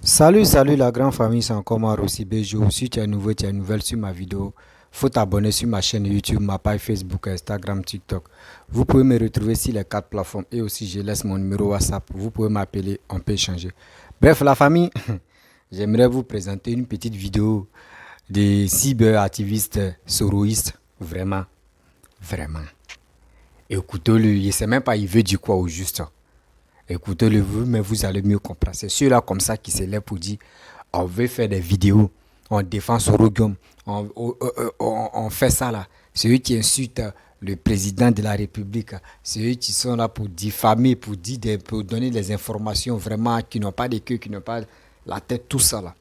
Salut la grande famille, c'est encore moi Rossi Bejo. Si tu es nouveau, tu es nouvelle sur ma vidéo, faut t'abonner sur ma chaîne YouTube, ma page Facebook, Instagram, TikTok. Vous pouvez me retrouver sur les quatre plateformes et aussi je laisse mon numéro WhatsApp. Vous pouvez m'appeler, on peut échanger. Bref, la famille, j'aimerais vous présenter une petite vidéo des cyberactivistes soroïstes. Vraiment, vraiment. Écoutez-le, je ne sais même pas il veut dire quoi au juste. Écoutez-le vous, mais vous allez mieux comprendre. C'est ceux-là comme ça qui se lèvent pour dire on veut faire des vidéos, on défend Sorogium, on fait ça là. C'est eux qui insultent le président de la République. C'est eux qui sont là pour diffamer, pour donner des informations vraiment qui n'ont pas de queue, qui n'ont pas la tête, tout ça là.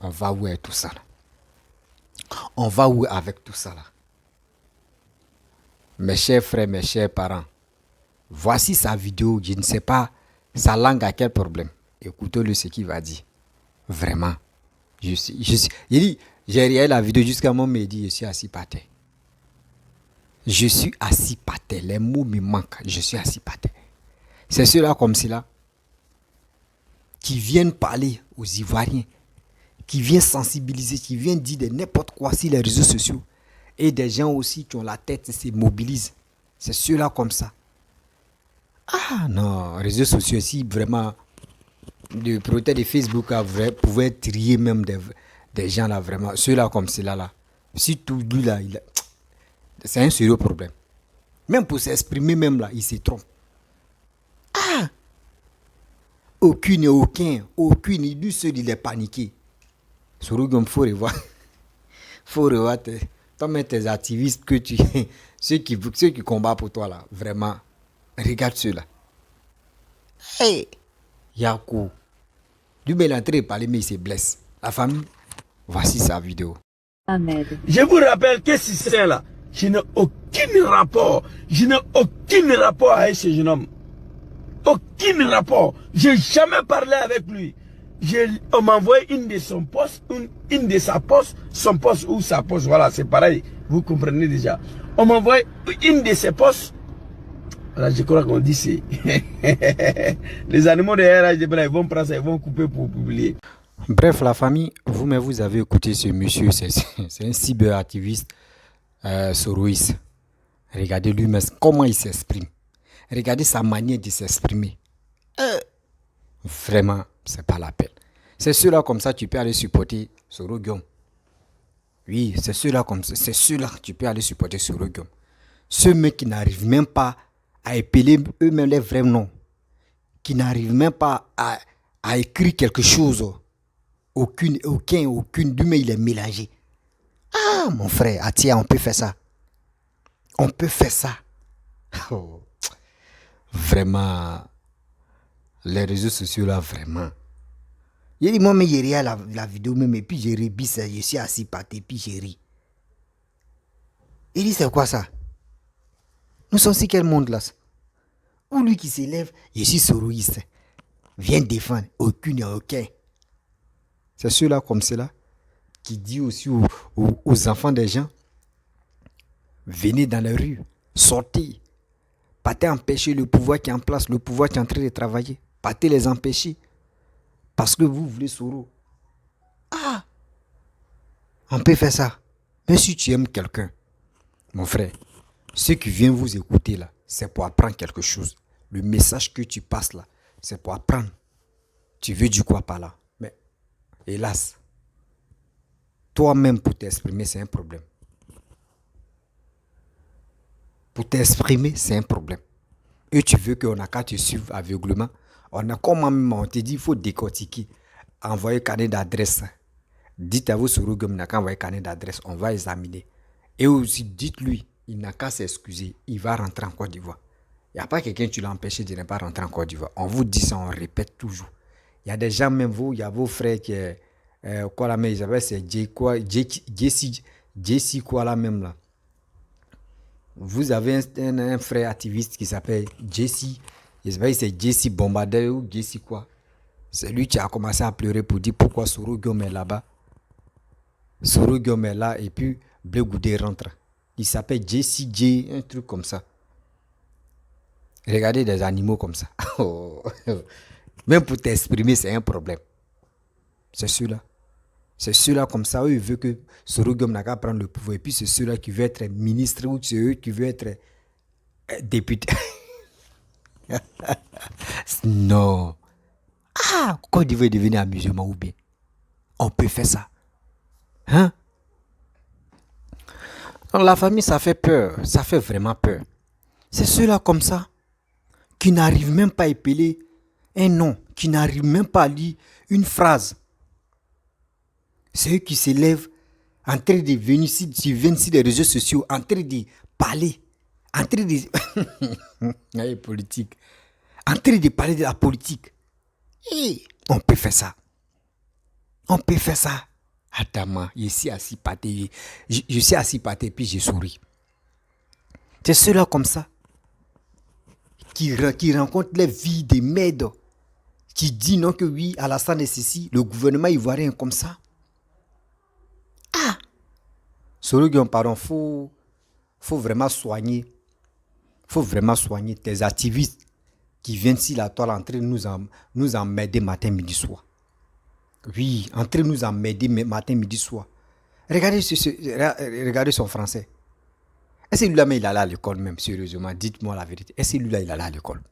On va où avec tout ça là? On va où avec tout ça là? Mes chers frères, mes chers parents, voici sa vidéo. Je ne sais pas sa langue a quel problème. Écoutez-le ce qu'il va dire. Vraiment. Il dit, j'ai regardé la vidéo jusqu'à un moment, il dit, je suis assis par terre. Je suis assis par terre. Les mots me manquent. Je suis assis par terre. C'est ceux-là comme cela qui viennent parler aux Ivoiriens, qui viennent sensibiliser, qui viennent dire de n'importe quoi sur les réseaux sociaux. Et des gens aussi qui ont la tête se mobilisent. C'est ceux-là comme ça. Ah non, réseaux sociaux aussi, vraiment, le propriétaire de Facebook pouvait trier même des gens là, vraiment. Ceux-là comme ceux-là, là. Si tout lui là, c'est un sérieux problème. Même pour s'exprimer, même là, il se trompe. Aucune et aucune, lui seul, il est paniqué. Sorogum, faut revoir. Faut revoir tes activistes que tu. ceux qui combattent pour toi là, vraiment. Regarde ceux-là. Hey! Yakou. Lui, il est en train de parler, mais il se blesse. La famille, voici sa vidéo. Ahmed. Je vous rappelle que si c'est là, je n'ai aucun rapport. Je n'ai aucun rapport avec ce jeune homme. Aucun rapport. Je n'ai jamais parlé avec lui. On m'a envoyé une de son poste, une de sa poste, son poste ou sa poste. Voilà, c'est pareil. Vous comprenez déjà. On m'a envoyé une de ses postes. Voilà, je crois qu'on dit c'est. Les animaux de RH, ils vont prendre ça, ils vont couper pour publier. Bref, la famille, vous avez écouté ce monsieur, c'est un cyberactiviste soroïste. Regardez lui-même comment il s'exprime. Regardez sa manière de s'exprimer. Vraiment, c'est pas la peine. C'est ceux-là comme ça, tu peux aller supporter Sorogium. Oui, c'est ceux-là comme ça, c'est ceux-là que tu peux aller supporter Sorogium. Ceux mecs qui n'arrivent même pas à épeler eux-mêmes les vrais noms, qui n'arrivent même pas à écrire quelque chose. Aucune, lui-même il est mélangé. Ah, mon frère, Atia, on peut faire ça. On peut faire ça. Oh, vraiment, les réseaux sociaux là, vraiment. Il dit, moi, mais j'ai ri à la vidéo même, et puis j'ai ri, je suis assis par terre, puis j'ai ri. Il dit, c'est quoi ça? Nous sommes sur quel monde là? Ou lui qui s'élève, je suis soroïste, vient défendre, aucune et aucun. C'est ceux-là comme cela qui dit aussi aux enfants des gens, venez dans les rues, sortez, partez empêcher le pouvoir qui est en place, le pouvoir qui est en train de travailler, partez les empêcher, parce que vous voulez Soro. Ah, on peut faire ça. Mais si tu aimes quelqu'un, mon frère, ceux qui viennent vous écouter là, c'est pour apprendre quelque chose. Le message que tu passes là, c'est pour apprendre. Tu veux du quoi par là? Mais hélas, toi-même pour t'exprimer, c'est un problème. Pour t'exprimer, c'est un problème. Et tu veux qu'on n'a qu'à te suivre aveuglement. On a comment même, on te dit, il faut décortiquer. Envoyer carnet d'adresse. Dites à vos Sorogum, il n'a qu'à envoyer carnet d'adresse. On va examiner. Et aussi, dites-lui, il n'a qu'à s'excuser. Il va rentrer en Côte d'Ivoire. Il n'y a pas quelqu'un qui l'a empêché de ne pas rentrer en Côte d'Ivoire. On vous dit ça, on répète toujours. Il y a des gens, même vous, il y a vos frères qui quoi la même, ils appellent c'est Jesse quoi la même là. Vous avez un frère activiste qui s'appelle Jesse. Je sais pas si c'est Jesse Bombardeur ou Jesse quoi. C'est lui qui a commencé à pleurer pour dire pourquoi Sorogium est là-bas. Sorogium est là et puis Blé Goudé rentre. Il s'appelle Jesse J, un truc comme ça. Regardez des animaux comme ça. Même pour t'exprimer, c'est un problème. C'est ceux-là. C'est ceux-là comme ça, eux, ils veulent que Sorogum n'a qu'à prendre le pouvoir. Et puis c'est ceux-là qui veulent être ministre ou c'est eux qui veulent être député. Non. Ah, Côte d'Ivoire est devenu un musulman ou bien. On peut faire ça. Hein? Donc la famille, ça fait peur. Ça fait vraiment peur. C'est ceux-là comme ça qui n'arrivent même pas à épeler un nom, qui n'arrivent même pas à lire une phrase. C'est eux qui s'élèvent en train de venir sur les réseaux sociaux, en train de parler, en train de... politique. En train de parler de la politique. Et on peut faire ça. On peut faire ça. Attends, je suis assis pâté. Je suis assis pâté, puis je souris. C'est ceux-là comme ça qui rencontrent les vies des merdes, qui disent non que oui, Alassane est ceci, le gouvernement ivoirien comme ça. Ah! Sorogum, pardon, faut vraiment soigner. Faut vraiment soigner tes activistes qui viennent sur la toile en train de nous emmerder matin, midi, soir. Oui, en train de nous emmerder matin, midi, soir. Regardez son français. Est-ce que lui-là, il allait à l'école même, sérieusement? Dites-moi la vérité. Est-ce que lui-là, il allait à l'école?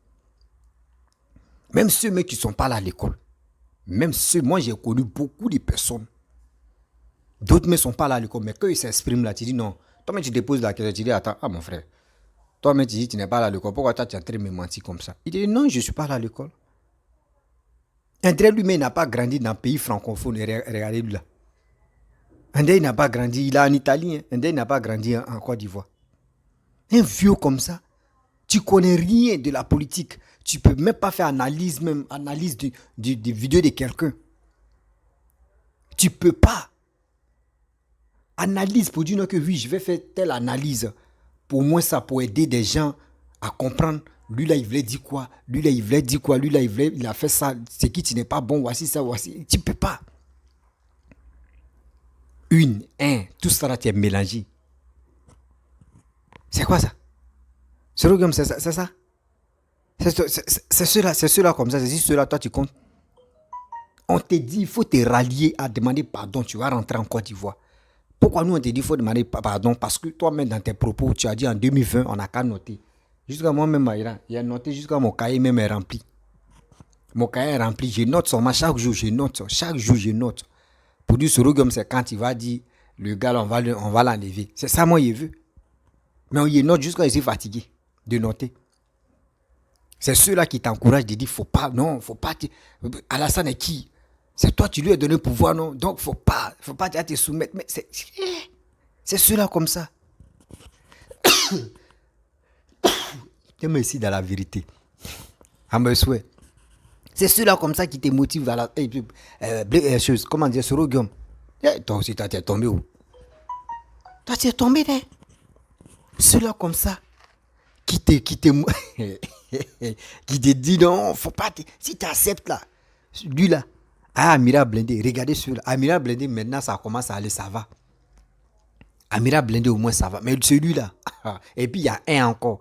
Même ceux qui ne sont pas là à l'école. Même ceux, moi j'ai connu beaucoup de personnes. D'autres ne sont pas là à l'école, mais quand ils s'expriment là, tu dis non. Toi-même, tu déposes la question, tu dis attends, mon frère. Toi-même, tu dis tu n'es pas là à l'école. Pourquoi toi, tu es en train de me mentir comme ça? Il dit non, je ne suis pas là à l'école. André lui-même n'a pas grandi dans un pays francophone. Regardez-lui là. André n'a pas grandi, il est en Italie. André n'a pas grandi en Côte d'Ivoire. Un vieux comme ça, tu connais rien de la politique. Tu peux même pas faire analyse de vidéos de quelqu'un. Tu peux pas. Analyse pour dire que oui, je vais faire telle analyse. Pour moi, ça peut aider des gens à comprendre. Lui là, il voulait dire quoi? Lui là, il voulait dire quoi? Lui là, il a fait ça. C'est qui tu n'es pas bon? Voici ça, voici. Tu peux pas. Tout ça là, tu es mélangé. C'est quoi ça? C'est ça? C'est ceux-là comme ça. C'est ceux-là, toi, tu comptes. On te dit, il faut te rallier à demander pardon. Tu vas rentrer en Côte d'Ivoire. Pourquoi nous, on te dit, il faut demander pardon? Parce que toi-même, dans tes propos, tu as dit en 2020, on n'a qu'à noter. Jusqu'à moi-même, il a noté jusqu'à mon cahier même est rempli. Mon cahier est rempli. Je note seulement chaque jour, je note. Chaque jour, je note. Pour dire, Sorogum, c'est quand il va dire, le gars, on va l'enlever. C'est ça, moi, il veut. Mais on y note jusqu'à il est fatigué de noter. C'est ceux-là qui t'encouragent de dire faut pas, non, faut pas. Alassane est qui? C'est toi, tu lui as donné le pouvoir, non? Donc faut pas te soumettre. Mais c'est ceux-là comme ça. Je me suis dans la vérité. À me souhait. C'est ceux-là comme ça qui te motivent à la chose. Comment dire, Sorogum? Toi aussi, tu es tombé où? Toi, tu es tombé, hein? Ceux-là comme ça qui te dit non, faut pas si tu acceptes là, lui là, Amira Blindé, regardez celui-là, Amira Blindé maintenant ça commence à aller, ça va. Amira Blindé au moins ça va, mais celui-là, et puis il y a un encore,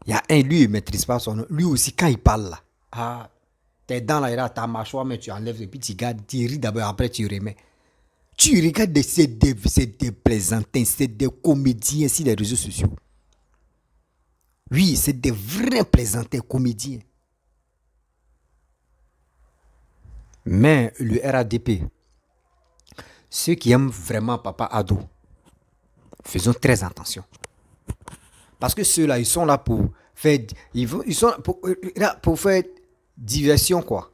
il y a un, lui il maîtrise pas son nom, lui aussi quand il parle là, tes dents là, ta mâchoire, mais tu enlèves et puis tu gardes, tu ris d'abord, après tu remets. Tu regardes c'est des plaisantins, c'est des comédiens sur les réseaux sociaux. Oui, c'est des vrais plaisantins comédiens. Mais le RADP, ceux qui aiment vraiment Papa Ado, faisons très attention. Parce que ceux-là, ils sont là pour faire, ils sont là pour faire diversion, quoi.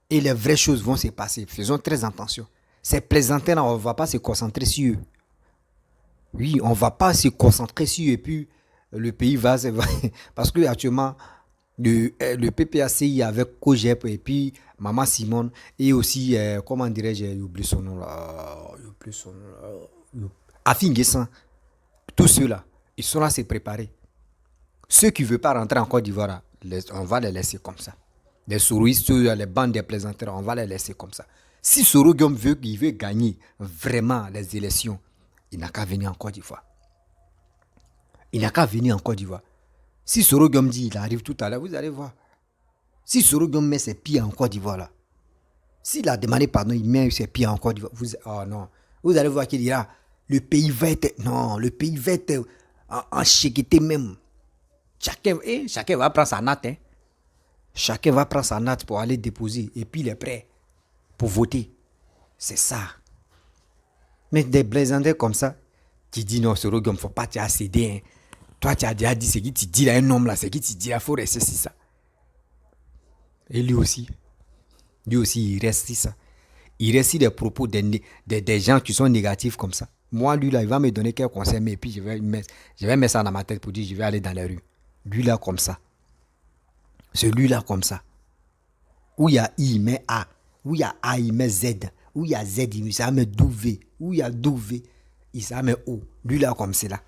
Et les vraies choses vont se passer. Faisons très attention. Ces plaisantins-là, on ne va pas se concentrer sur eux. Oui, on ne va pas se concentrer sur eux et puis le pays va... Parce que actuellement, le PPACI avec Cogep et puis Maman Simone et aussi, comment dirais-je, j'ai oublié son nom là. Afin Guessan. Tous ceux-là, ils sont là à se préparer. Ceux qui ne veulent pas rentrer en Côte d'Ivoire, on va les laisser comme ça. Les souristes, les bandes des plaisanteurs, on va les laisser comme ça. Si Sorogum veut gagner vraiment les élections, il n'a qu'à venir en Côte d'Ivoire. Il n'a qu'à venir en Côte d'Ivoire. Si Sorogum dit il arrive tout à l'heure, vous allez voir. Si Sorogum met ses pieds en Côte d'Ivoire là, S'il a demandé pardon, il met ses pieds en Côte d'Ivoire. Oh non. Vous allez voir qu'il dira, le pays va être... Non, le pays va être en chéqueté même. Chacun va prendre sa natte. Hein. Chacun va prendre sa natte pour aller déposer. Et puis il est prêt pour voter. C'est ça. Mais des blaisantais comme ça, tu dis non, Soro Guillaume, faut pas t'y céder. Hein. Toi, tu as déjà dit ce que tu dis là, un homme là, ce que tu dis là, il faut rester c'est ça. Et lui aussi, il reste ça. Il reste des propos des gens qui sont négatifs comme ça. Moi, lui là, il va me donner quelques conseils, mais puis je vais mettre ça dans ma tête pour dire je vais aller dans la rue. Lui là comme ça. Celui-là comme ça. Où il y a I, il met A. Où il y a A, il met Z. Où il y a Z, il met W. Où il y a W, il met O. Lui là comme c'est là.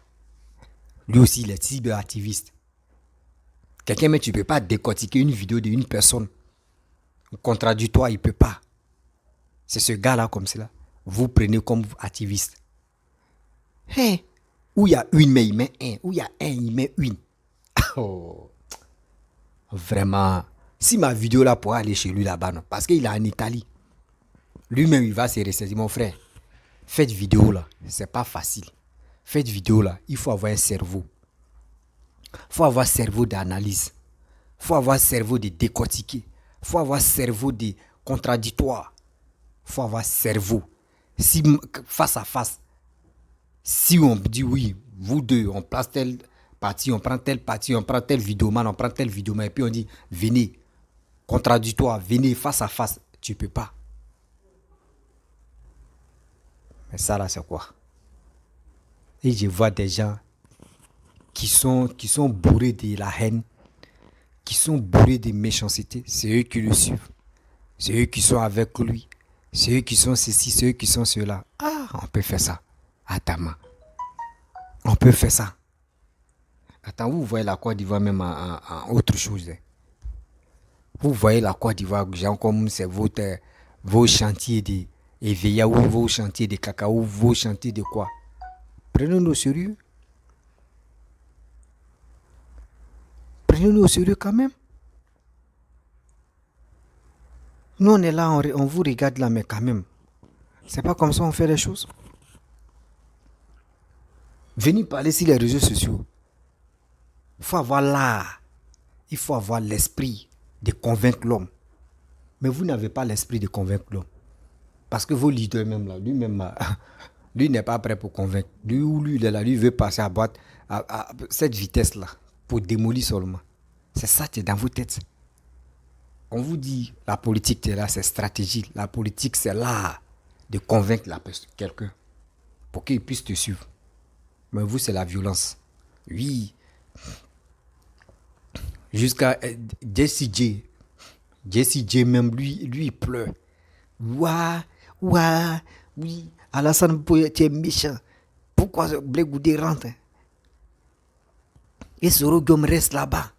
Lui aussi, il est cyberactiviste. Quelqu'un, mais tu ne peux pas décortiquer une vidéo d'une personne. Contradictoire, il ne peut pas. C'est ce gars-là comme cela. Vous prenez comme activiste. Hey, où il y a une, mais il met un. Où il y a un, il met une. Oh. Vraiment. Si ma vidéo là pourrait aller chez lui là-bas, non. Parce qu'il est en Italie. Lui-même, il va se ressaisir. Mon frère, faites vidéo là. C'est pas facile. Faites vidéo là. Il faut avoir un cerveau. Il faut avoir cerveau d'analyse. Il faut avoir cerveau de décortiquer. Il faut avoir cerveau de contradictoire. Il faut avoir cerveau. Si face à face, si on dit oui, vous deux, on place tel parti, on prend tel parti, on prend tel vidéoman, on prend tel vidéoman, et puis on dit venez, contradictoire, venez face à face, tu ne peux pas. Mais ça là, c'est quoi? Et je vois des gens qui sont bourrés de la haine, qui sont bourrés de méchanceté. C'est eux qui le suivent. C'est eux qui sont avec lui. C'est eux qui sont ceci, c'est eux qui sont cela. Ah, on peut faire ça. Attends, on peut faire ça. Attends, vous voyez la Côte d'Ivoire même en autre chose. Hein. Vous voyez la Côte d'Ivoire, genre comme c'est vos chantiers de EVA ou vos chantiers de cacao, vos chantiers de quoi? Prenez-nous au sérieux. Prenez-nous au sérieux quand même. Nous, on est là, on vous regarde là, mais quand même. C'est pas comme ça on fait les choses. Venez parler sur les réseaux sociaux. Il faut avoir l'art. Il faut avoir l'esprit de convaincre l'homme. Mais vous n'avez pas l'esprit de convaincre l'homme. Parce que vos leaders même là, lui-même là, lui n'est pas prêt pour convaincre. Lui, il est là, lui veut passer à boîte à cette vitesse-là pour démolir seulement. C'est ça qui est dans vos têtes. On vous dit, la politique, c'est là, c'est stratégie. La politique, c'est l'art de convaincre quelqu'un pour qu'il puisse te suivre. Mais vous, c'est la violence. Oui. Jusqu'à Jessie J. Jessie J, même lui, il pleure. Ouah, oui. Alassane Boye, tu es méchant. Pourquoi ce Blé Goudé rentre? Et Soro Guillaume reste là-bas.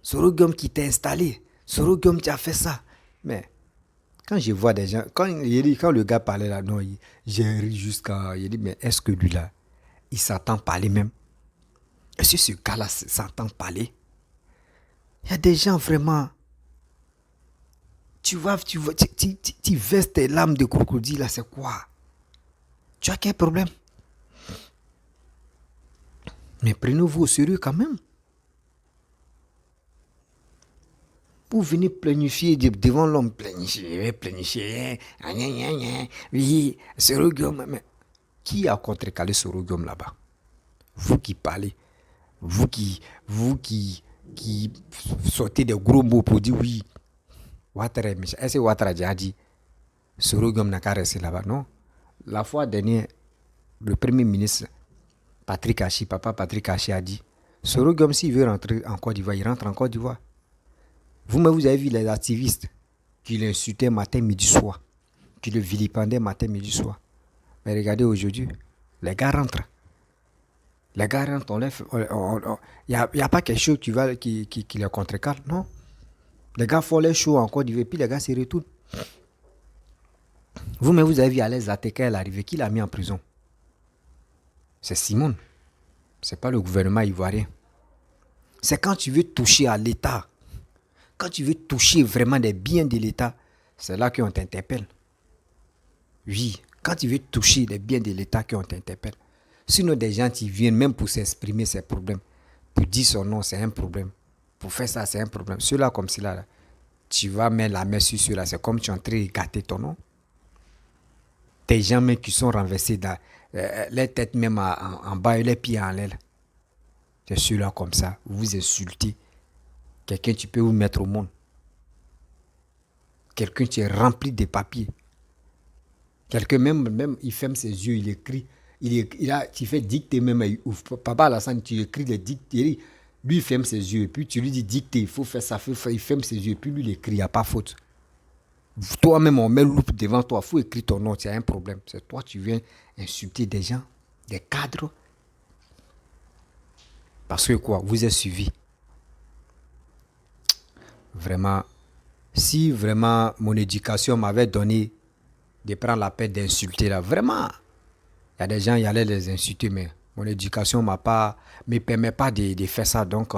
Soro Guillaume qui t'a installé. Soro Guillaume, tu as fait ça. Mais quand je vois des gens, quand le gars parlait là, non, j'ai ri jusqu'à. Il dit, mais est-ce que lui là, il s'entend parler même? Est-ce que ce gars-là s'entend parler? Il y a des gens vraiment. Tu verses tes larmes de crocodile là, c'est quoi? Tu as quel problème? Mais prenez-vous au sérieux quand même. Vous venez planifier devant l'homme, planifier. Oui, Soro Guillaume. Mais qui a contrecalé Soro Guillaume là-bas? Vous qui parlez, vous qui sortez des gros mots pour dire oui. Est-ce que Ouattara a dit Soro Guillaume n'a qu'à rester là-bas? Non. La fois dernière, le premier ministre papa Patrick Hachi a dit Soro Guillaume, s'il veut rentrer en Côte d'Ivoire, il rentre en Côte d'Ivoire. Vous-même, vous avez vu les activistes qui l'insultaient matin, midi, soir, qui le vilipendaient matin, midi, soir. Mais regardez aujourd'hui, les gars rentrent. Les gars rentrent, il n'y a pas quelque chose qui les contrecarre, non. Les gars font les shows en Côte d'Ivoire, puis les gars se retournent. Vous-même, vous avez vu Alain Zaté quand elle est arrivée, qui l'a mis en prison? C'est Simone. Ce n'est pas le gouvernement ivoirien. C'est quand tu veux toucher à l'État, quand tu veux toucher vraiment des biens de l'État, c'est là qu'on t'interpelle. Oui, quand tu veux toucher les biens de l'État qu'on t'interpelle. Sinon, des gens qui viennent même pour s'exprimer, c'est un problème. Pour dire son nom, c'est un problème. Pour faire ça, c'est un problème. Ceux-là, comme cela, là, tu vas mettre la main sur ceux-là, c'est comme tu es en train de gâter ton nom. Des gens même qui sont renversés dans les têtes même en bas et les pieds en l'air. C'est ceux-là comme ça. Vous insultez. Quelqu'un, tu peux vous mettre au monde. Quelqu'un qui est rempli de papiers. Quelqu'un, même il ferme ses yeux, il écrit. Tu fais dicter même. Papa Alassane, tu écris des dictées. Lui, il ferme ses yeux. Et puis, tu lui dis dicter, il faut faire ça. Il ferme ses yeux. Et puis, lui, il écrit, il n'y a pas faute. Toi-même, on met loupe devant toi. Il faut écrire ton nom. Tu as un problème. C'est toi, tu viens insulter des gens, des cadres. Parce que quoi? Vous êtes suivi. Vraiment, si vraiment mon éducation m'avait donné de prendre la peine d'insulter là, vraiment, il y a des gens qui allaient les insulter, mais mon éducation me permet pas de faire ça, donc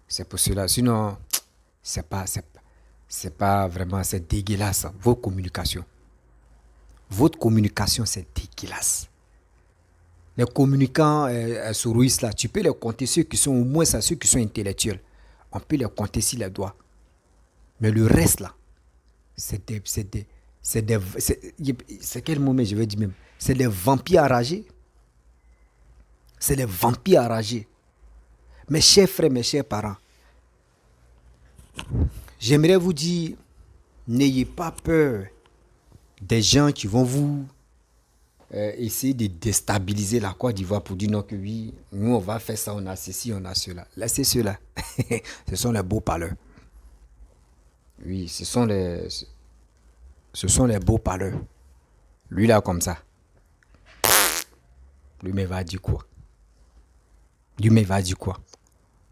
c'est pour cela. Sinon, c'est pas vraiment, c'est dégueulasse, votre communication. Votre communication, c'est dégueulasse. Les communicants souristes là, tu peux les compter, ceux qui sont au moins ça, ceux qui sont intellectuels. On peut les compter sur les doigts. Mais le reste là, c'est quel moment je vais dire même? C'est des vampires enragés. C'est des vampires enragés. Mes chers frères, mes chers parents, j'aimerais vous dire, n'ayez pas peur des gens qui vont vous essayer de déstabiliser la Côte d'Ivoire pour dire non que oui, nous on va faire ça, on a ceci, on a cela. Laissez cela. Ce sont les beaux parleurs. Oui, ce sont les beaux parleurs. Lui là comme ça. Lui mais va dire quoi?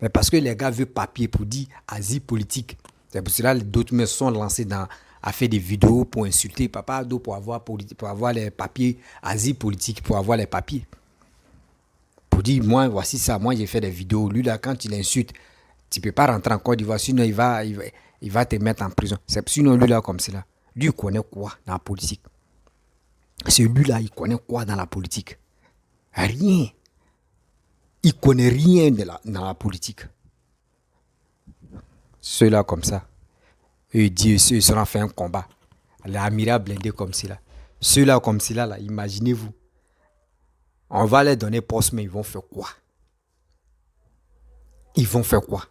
Mais parce que les gars veulent papier pour dire asile politique. C'est pour cela que d'autres me sont lancés à faire des vidéos pour insulter Papa Ado pour avoir les papiers, asile politique, pour avoir les papiers. Pour dire, moi, voici ça, moi j'ai fait des vidéos. Lui là, quand il insulte, tu ne peux pas rentrer en Côte d'Ivoire, sinon il va te mettre en prison. C'est sinon lui là comme cela. Lui il connaît quoi dans la politique? Celui-là, il connaît quoi dans la politique? Rien. Il connaît rien dans la politique. Ceux-là comme ça. Eux disent, ils seront fait un combat. L'Amira blindé comme cela. Ceux-là comme cela, là, imaginez-vous. On va leur donner poste, mais ils vont faire quoi? Ils vont faire quoi?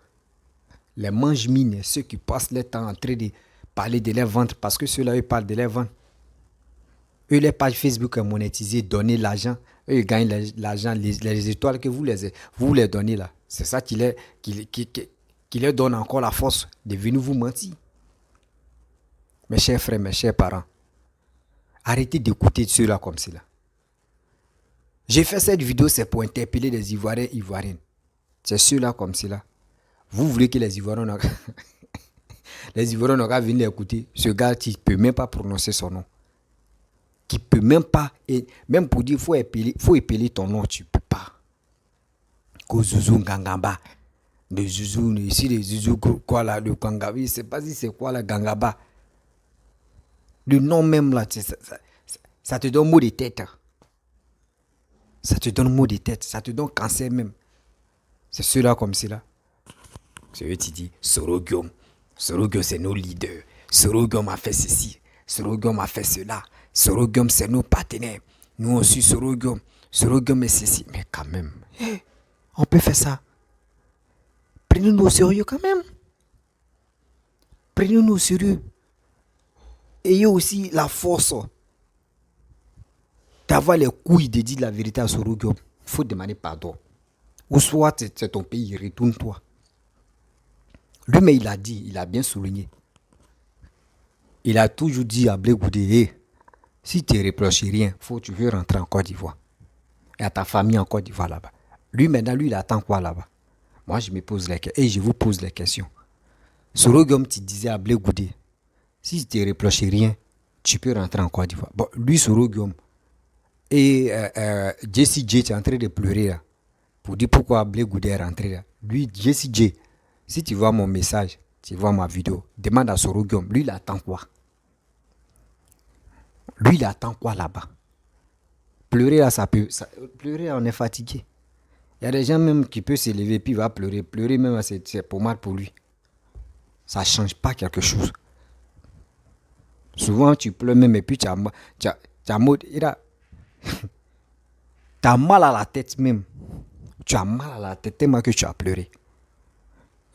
Les mange-mines, ceux qui passent leur temps en train de parler de leur ventre, parce que ceux-là, ils parlent de leur ventre. Eux, les pages Facebook sont monétisées, donner l'argent. Eux, ils gagnent l'argent, les étoiles que vous les donnez là. C'est ça qui leur donne encore la force de venir vous mentir. Mes chers frères, mes chers parents, arrêtez d'écouter ceux-là comme cela. J'ai fait cette vidéo, c'est pour interpeller les Ivoiriens et Ivoiriennes. C'est ceux-là comme cela. Vous voulez que les Ivoiriens n'ont qu'à venir écouter ce gars qui ne peut même pas prononcer son nom. Qui peut même pas, et même pour dire faut épeler ton nom, tu peux pas. Kozouzou Gangaba, le Zouzou, ici le Zouzou quoi là, le Gangaba, je sais pas si c'est quoi la Gangaba. Le nom même là, ça te donne mot de tête. Ça te donne mot de tête, ça te donne cancer même. C'est ceux-là comme cela. C'est eux qui disent Sorogium c'est nos leaders. Sorogium a fait ceci. Sorogium a fait cela. Sorogium c'est nos partenaires. Nous aussi Sorogium. Sorogium est ceci. Mais quand même, on peut faire ça. Prenez-nous au sérieux quand même. Prenez-nous au sérieux. Ayez aussi la force d'avoir les couilles de dire la vérité à Sorogium. Il faut demander pardon. Ou soit c'est ton pays, retourne-toi. Lui, mais il a dit, il a bien souligné. Il a toujours dit à Blé Goudé, si tu ne reproches rien, tu veux rentrer en Côte d'Ivoire. Et à ta famille en Côte d'Ivoire là-bas. Lui, maintenant, il attend quoi là-bas? Moi, je me pose les questions. Et je vous pose les questions. Sorogium, tu disais à Blé Goudé, si tu ne reproches rien, tu peux rentrer en Côte d'Ivoire. Bon, lui, Sorogium, et Jessie J, tu es en train de pleurer là, pour dire pourquoi Blé Goudé est rentré là. Lui, Jessie J, si tu vois mon message, tu vois ma vidéo, demande à Sorogium, lui, il attend quoi? Lui, il attend quoi là-bas? Pleurer, là, pleurer, on est fatigué. Il y a des gens même qui peuvent s'élever puis il va pleurer. Pleurer même, c'est pommade pour lui. Ça ne change pas quelque chose. Souvent, tu pleures même et puis tu as mal à la tête même. Tu as mal à la tête tellement que tu as pleuré.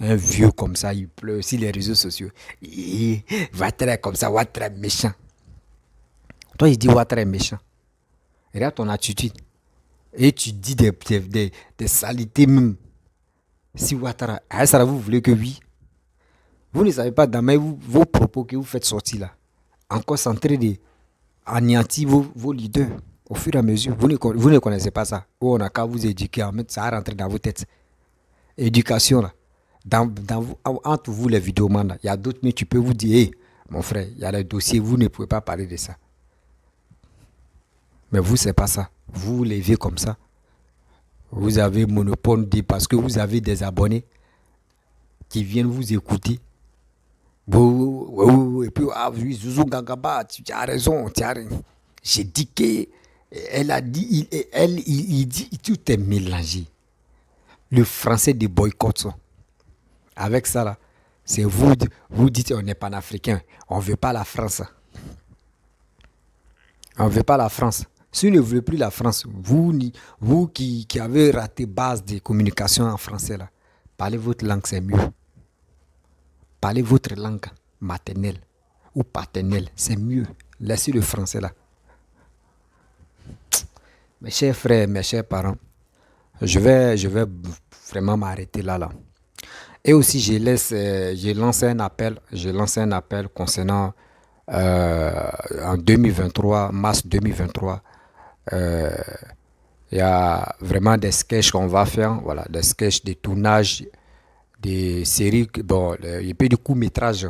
Un vieux comme ça, il pleure sur les réseaux sociaux. Il va très comme ça, va très méchant. Toi, il dit va très méchant. Regarde ton attitude. Et tu dis des saletés même. Si Ouattara, ça vous voulez que oui. Vous ne savez pas dans vos propos que vous faites sortir là. Encore en train d'anéantir vos leaders au fur et à mesure. Vous ne connaissez pas ça. On n'a qu'à vous éduquer, en mettre ça à rentrer dans vos têtes. Éducation là. Entre vous les vidéomans, il y a d'autres, mais tu peux vous dire, hey, mon frère, il y a des dossiers, vous ne pouvez pas parler de ça. Mais vous, c'est pas ça. Vous vous levez comme ça. Vous avez monopole parce que vous avez des abonnés qui viennent vous écouter. Et puis, oui, Zouzou Gangaba, tu as raison, j'ai dit qu'elle a dit, il dit, tout est mélangé. Le français de boycott, ça. Avec ça, là, c'est vous dites on est panafricain, on ne veut pas la France. On ne veut pas la France. Si vous ne voulez plus la France, vous qui avez raté base de communication en français, là, parlez votre langue, c'est mieux. Parlez votre langue maternelle ou paternelle, c'est mieux. Laissez le français là. Mes chers frères, mes chers parents, je vais vraiment m'arrêter là. Et aussi, j'ai lancé un appel concernant en 2023, mars 2023. Il y a vraiment des sketchs qu'on va faire, voilà, des sketchs de tournage, des séries, bon, il y a des courts-métrages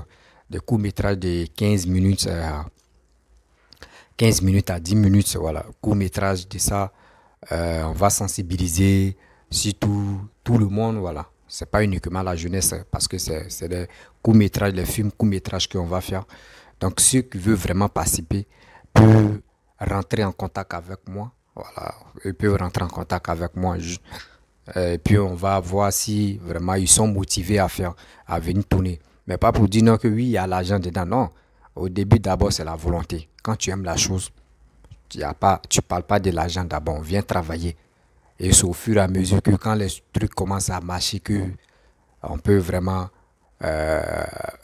de 15 minutes à 10 minutes, voilà, court-métrage de ça. On va sensibiliser surtout tout le monde, voilà. C'est pas uniquement la jeunesse parce que c'est des courts-métrages, les films courts-métrages qu'on va faire. Donc ceux qui veulent vraiment participer peuvent rentrer en contact avec moi, voilà. Ils peuvent rentrer en contact avec moi. Et puis on va voir si vraiment ils sont motivés à venir tourner. Mais pas pour dire non que oui, il y a l'argent dedans. Non. Au début, d'abord, c'est la volonté. Quand tu aimes la chose, tu parles pas de l'argent d'abord. On vient travailler. Et c'est au fur et à mesure que quand les trucs commencent à marcher, que on peut vraiment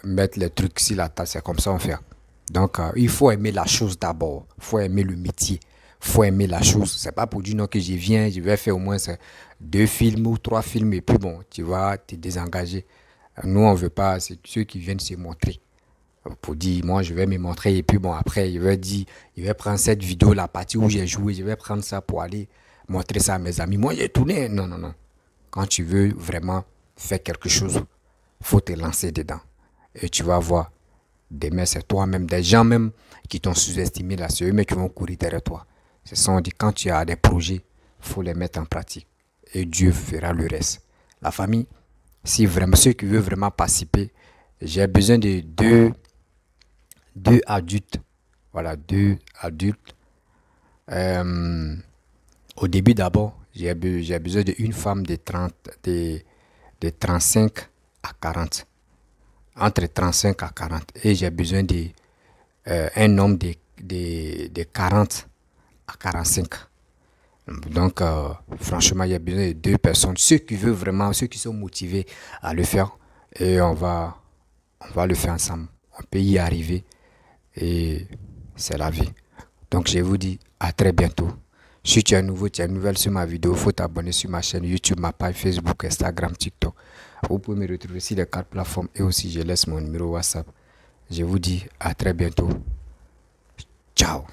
mettre les trucs sur la table. C'est comme ça on fait. Donc, il faut aimer la chose d'abord. Il faut aimer le métier. Il faut aimer la chose. C'est pas pour dire non que je vais faire au moins 2 films ou 3 films et puis bon, tu vas te désengager. Nous, on veut pas, c'est ceux qui viennent se montrer. Pour dire, moi, je vais me montrer et puis bon, après, il va prendre cette vidéo, la partie où j'ai joué, je vais prendre ça pour aller montrer ça à mes amis. Moi, j'ai tourné. Non. Quand tu veux vraiment faire quelque chose, il faut te lancer dedans. Et tu vas voir, demain, c'est toi-même, des gens même qui t'ont sous-estimé là, c'est eux-mêmes qui vont courir derrière toi. Ce sont dit, quand tu as des projets, il faut les mettre en pratique. Et Dieu fera le reste. La famille, si vraiment, ceux qui veulent vraiment participer, j'ai besoin de deux adultes. Voilà, 2 adultes. Au début d'abord, j'ai besoin d'une femme de 35 à 40. Entre 35 à 40. Et j'ai besoin d'un homme de 40 à 45. Donc, franchement, il y a besoin de 2 personnes. Ceux qui sont motivés à le faire. Et on va le faire ensemble. On peut y arriver. Et c'est la vie. Donc, je vous dis à très bientôt. Si tu es nouveau, tu es nouvelle sur ma vidéo, il faut t'abonner sur ma chaîne YouTube, ma page Facebook, Instagram, TikTok. Vous pouvez me retrouver sur les 4 plateformes et aussi je laisse mon numéro WhatsApp. Je vous dis à très bientôt. Ciao.